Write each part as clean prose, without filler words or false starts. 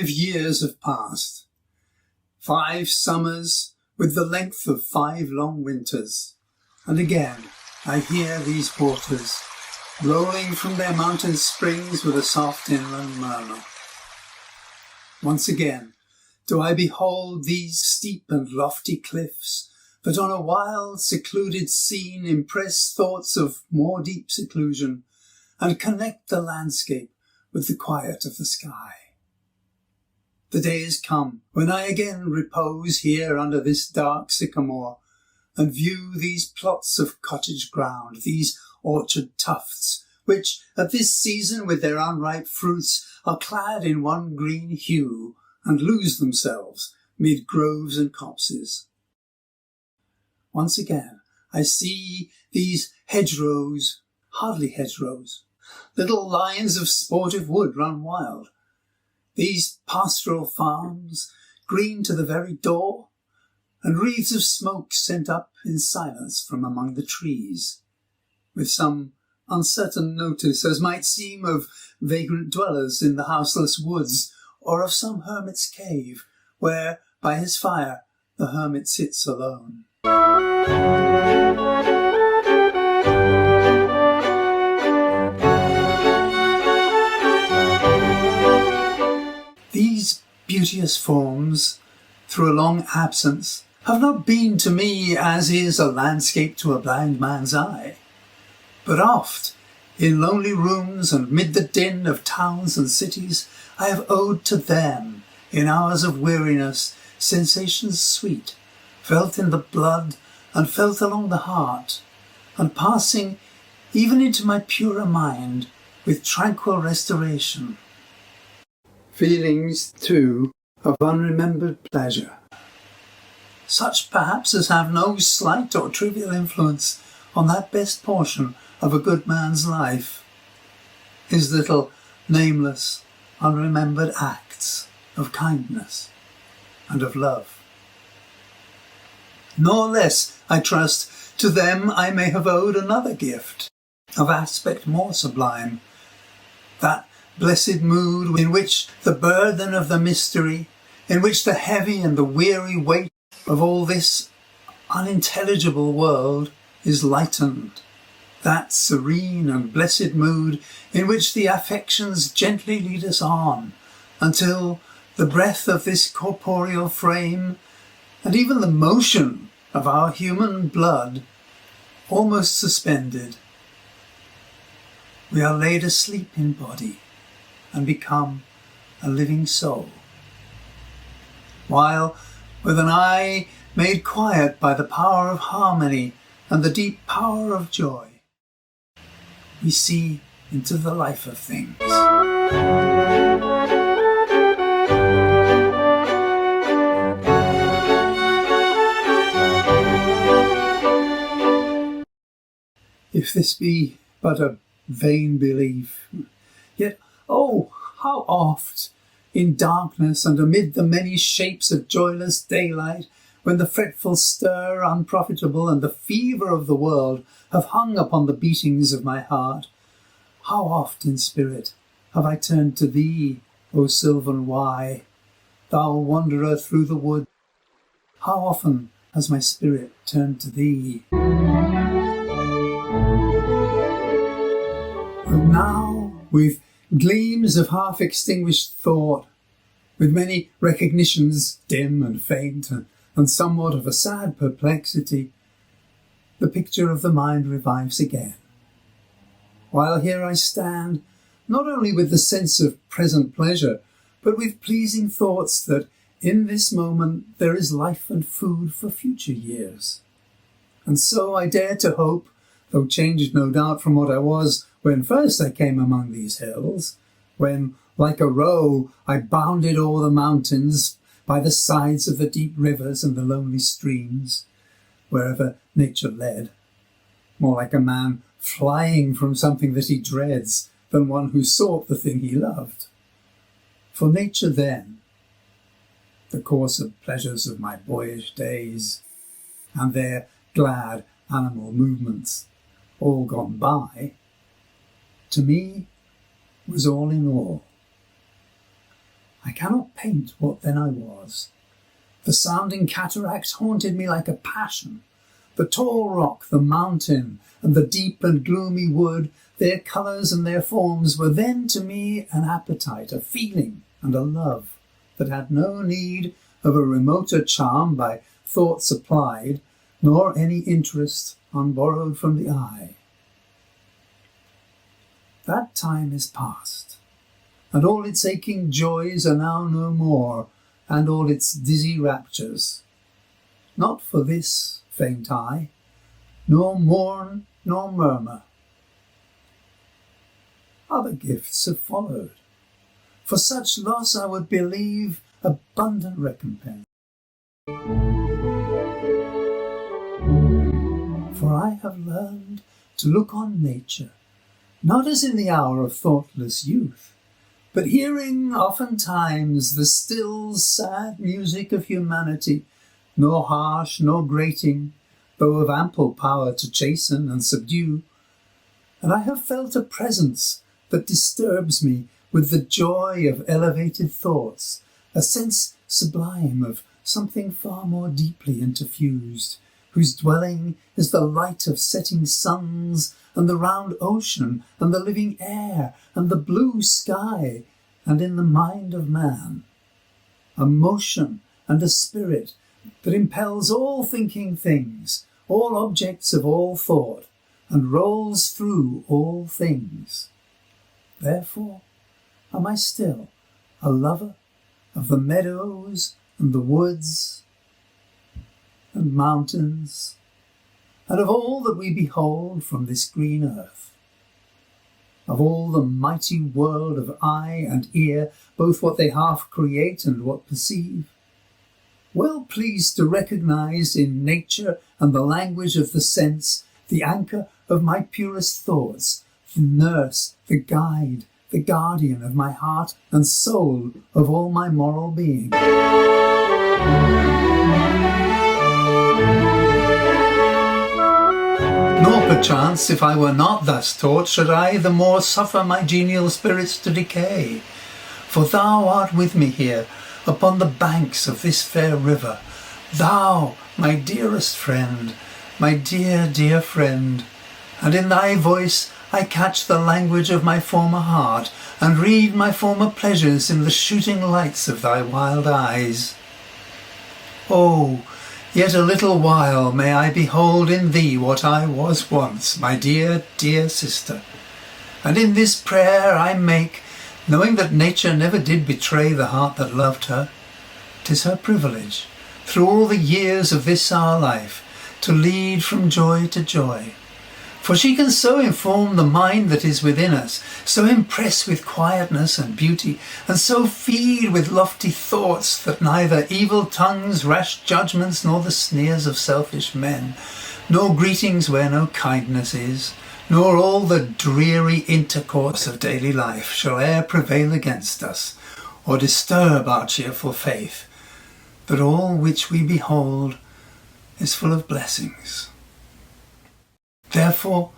5 years have passed. 5 summers with the length of 5 long winters. And again I hear these waters rolling from their mountain springs with a soft inland murmur. Once again do I behold these steep and lofty cliffs that on a wild, secluded scene impress thoughts of more deep seclusion and connect the landscape with the quiet of the sky. The day is come when I again repose here under this dark sycamore and view these plots of cottage ground, these orchard tufts, which at this season with their unripe fruits are clad in one green hue and lose themselves mid groves and copses. Once again I see these hedgerows, hardly hedgerows, little lines of sportive wood run wild, these pastoral farms, green to the very door, and wreaths of smoke sent up in silence from among the trees, with some uncertain notice, as might seem, of vagrant dwellers in the houseless woods, or of some hermit's cave, where, by his fire, the hermit sits alone. These beauteous forms, through a long absence, have not been to me as is a landscape to a blind man's eye, but oft, in lonely rooms and mid the din of towns and cities, I have owed to them, in hours of weariness, sensations sweet, felt in the blood and felt along the heart, and passing even into my purer mind with tranquil restoration. Feelings, too, of unremembered pleasure, such perhaps as have no slight or trivial influence on that best portion of a good man's life, his little nameless, unremembered acts of kindness and of love. Nor less, I trust, to them I may have owed another gift, of aspect more sublime, that blessed mood in which the burden of the mystery, in which the heavy and the weary weight of all this unintelligible world is lightened, that serene and blessed mood in which the affections gently lead us on until the breath of this corporeal frame and even the motion of our human blood almost suspended, we are laid asleep in body and become a living soul, while with an eye made quiet by the power of harmony and the deep power of joy, we see into the life of things. If this be but a vain belief, yet, oh, how oft, in darkness and amid the many shapes of joyless daylight, when the fretful stir, unprofitable, and the fever of the world have hung upon the beatings of my heart, how oft in spirit have I turned to thee, O sylvan Wye, thou wanderer through the wood, how often has my spirit turned to thee. And now, with gleams of half-extinguished thought, with many recognitions dim and faint, and somewhat of a sad perplexity, the picture of the mind revives again. While here I stand, not only with the sense of present pleasure, but with pleasing thoughts that in this moment there is life and food for future years. And so I dare to hope, though changed no doubt from what I was when first I came among these hills, when, like a roe, I bounded o'er the mountains, by the sides of the deep rivers and the lonely streams, wherever nature led, more like a man flying from something that he dreads than one who sought the thing he loved. For nature then, the course of pleasures of my boyish days, and their glad animal movements, all gone by, to me was all in all. I cannot paint what then I was. The sounding cataracts haunted me like a passion. The tall rock, the mountain, and the deep and gloomy wood, their colours and their forms were then to me an appetite, a feeling, and a love that had no need of a remoter charm by thought supplied, nor any interest unborrowed from the eye. That time is past, and all its aching joys are now no more, and all its dizzy raptures. Not for this faint I, nor mourn nor murmur. Other gifts have followed. For such loss I would believe abundant recompense. For I have learned to look on nature, not as in the hour of thoughtless youth, but hearing oftentimes the still sad music of humanity, nor harsh nor grating, though of ample power to chasten and subdue. And I have felt a presence that disturbs me with the joy of elevated thoughts, a sense sublime of something far more deeply interfused, whose dwelling is the light of setting suns, and the round ocean, and the living air, and the blue sky, and in the mind of man, a motion and a spirit that impels all thinking things, all objects of all thought, and rolls through all things. Therefore am I still a lover of the meadows and the woods and mountains, and of all that we behold from this green earth, of all the mighty world of eye and ear, both what they half create and what perceive, well pleased to recognize in nature and the language of the sense the anchor of my purest thoughts, the nurse, the guide, the guardian of my heart and soul, of all my moral being. Nor perchance, if I were not thus taught, should I the more suffer my genial spirits to decay. For thou art with me here, upon the banks of this fair river, thou, my dearest friend, my dear, dear friend, and in thy voice I catch the language of my former heart, and read my former pleasures in the shooting lights of thy wild eyes. Oh, yet a little while may I behold in thee what I was once, my dear, dear sister. And in this prayer I make, knowing that nature never did betray the heart that loved her, 'tis her privilege, through all the years of this our life, to lead from joy to joy. For she can so inform the mind that is within us, so impress with quietness and beauty, and so feed with lofty thoughts, that neither evil tongues, rash judgments, nor the sneers of selfish men, nor greetings where no kindness is, nor all the dreary intercourse of daily life shall e'er prevail against us, or disturb our cheerful faith, that all which we behold is full of blessings. Therefore,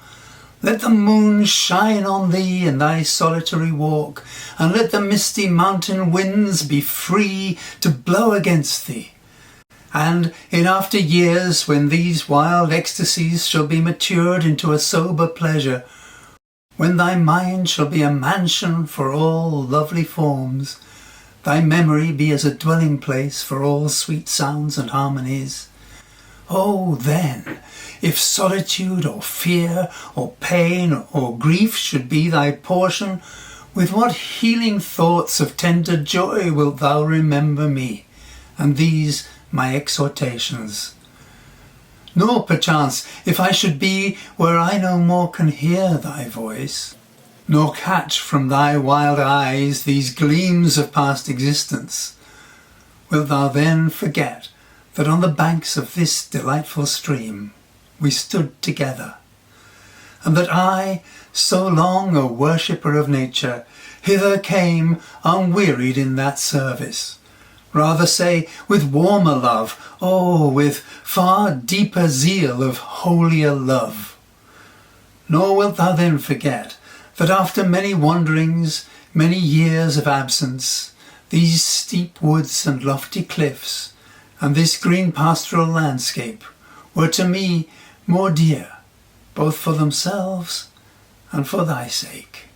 let the moon shine on thee in thy solitary walk, and let the misty mountain winds be free to blow against thee. And in after years, when these wild ecstasies shall be matured into a sober pleasure, when thy mind shall be a mansion for all lovely forms, thy memory be as a dwelling place for all sweet sounds and harmonies, oh, then, if solitude or fear or pain or grief should be thy portion, with what healing thoughts of tender joy wilt thou remember me, and these my exhortations. Nor perchance, if I should be where I no more can hear thy voice, nor catch from thy wild eyes these gleams of past existence, wilt thou then forget that on the banks of this delightful stream we stood together, and that I, so long a worshipper of nature, hither came unwearied in that service, rather say with warmer love, oh, with far deeper zeal of holier love. Nor wilt thou then forget that after many wanderings, many years of absence, These steep woods and lofty cliffs, and this green pastoral landscape were to me more dear, both for themselves and for thy sake.